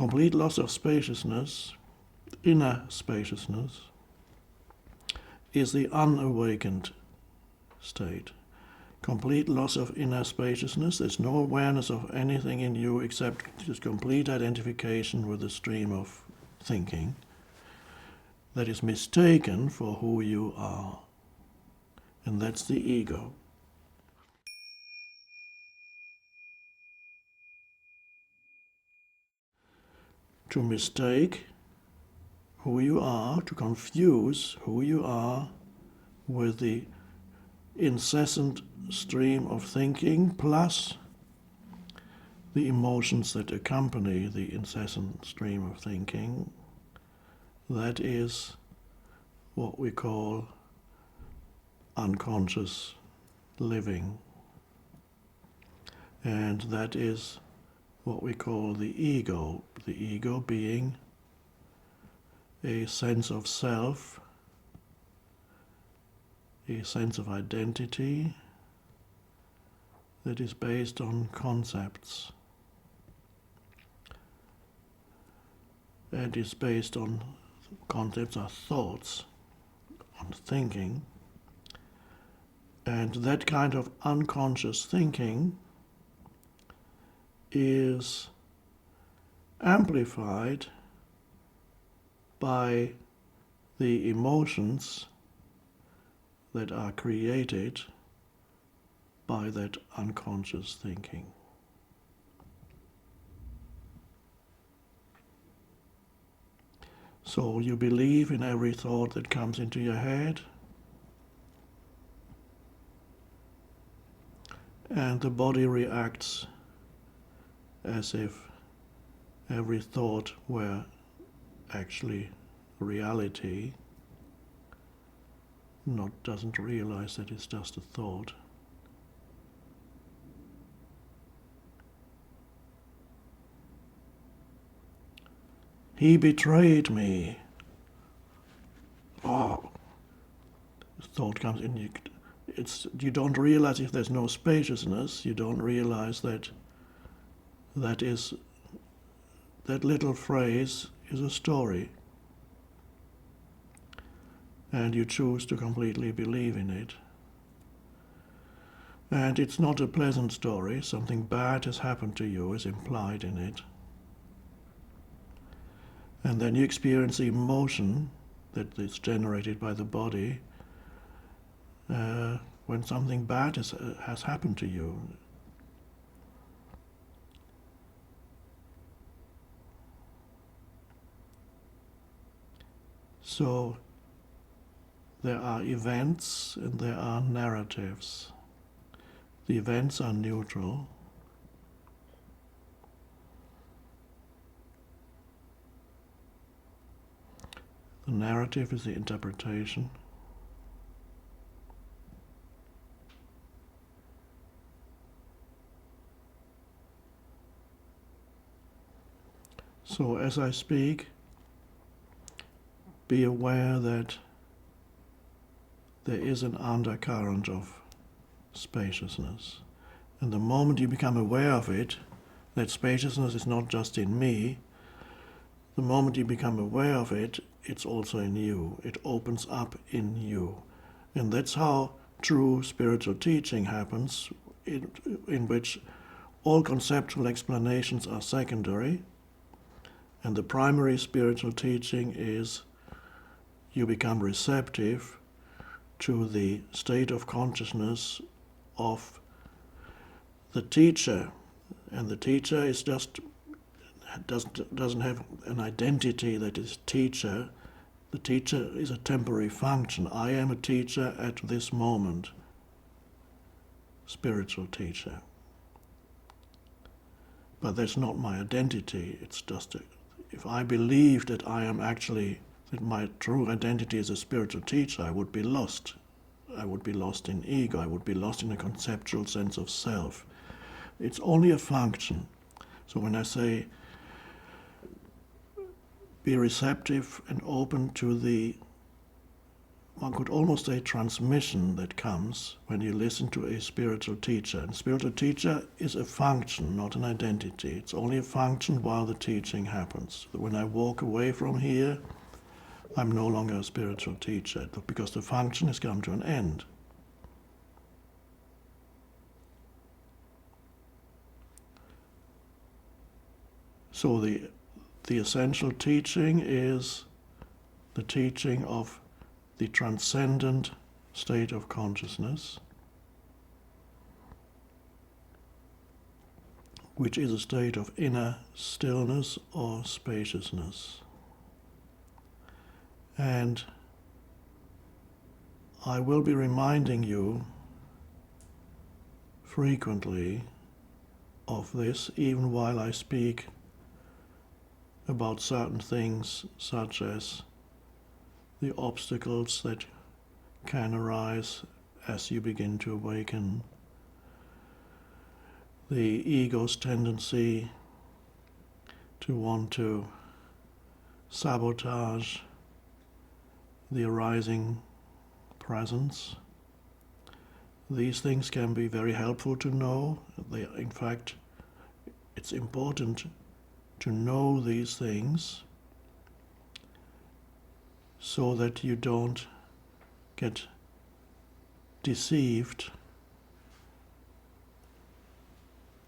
Complete loss of spaciousness, inner spaciousness, is the unawakened state. Complete loss of inner spaciousness, there's no awareness of anything in you except just complete identification with the stream of thinking that is mistaken for who you are. And that's the ego. To mistake who you are, to confuse who you are with the incessant stream of thinking plus the emotions that accompany the incessant stream of thinking, that is what we call unconscious living. And that is what we call the ego being a sense of self, a sense of identity that is based on concepts and is based on concepts are thoughts, on thinking, and that kind of unconscious thinking is amplified by the emotions that are created by that unconscious thinking. So you believe in every thought that comes into your head, and the body reacts as if every thought were actually reality, doesn't realize that it's just a thought. He betrayed me. Oh, the thought comes in. You don't realize if there's no spaciousness. You don't realize that that little phrase is a story, and you choose to completely believe in it. And it's not a pleasant story. Something bad has happened to you is implied in it. And then you experience the emotion that is generated by the body when something bad has happened to you. So there are events and there are narratives. The events are neutral. The narrative is the interpretation. So as I speak, be aware that there is an undercurrent of spaciousness. And the moment you become aware of it, that spaciousness is not just in me, the moment you become aware of it, it's also in you. It opens up in you. And that's how true spiritual teaching happens, in which all conceptual explanations are secondary, and the primary spiritual teaching is you become receptive to the state of consciousness of the teacher. And the teacher is doesn't have an identity that is teacher. The teacher is a temporary function. I am a teacher at this moment. Spiritual teacher. But that's not my identity. It's just if I believe that that my true identity is a spiritual teacher, I would be lost. I would be lost in ego. I would be lost in a conceptual sense of self. It's only a function. So when I say be receptive and open to the one could almost say, transmission that comes when you listen to a spiritual teacher. And spiritual teacher is a function, not an identity. It's only a function while the teaching happens. When I walk away from here, I'm no longer a spiritual teacher, because the function has come to an end. So the essential teaching is the teaching of the transcendent state of consciousness, which is a state of inner stillness or spaciousness. And I will be reminding you frequently of this, even while I speak about certain things, such as the obstacles that can arise as you begin to awaken, the ego's tendency to want to sabotage the arising presence. These things can be very helpful to know. In fact, it's important to know these things so that you don't get deceived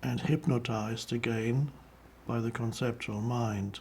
and hypnotized again by the conceptual mind.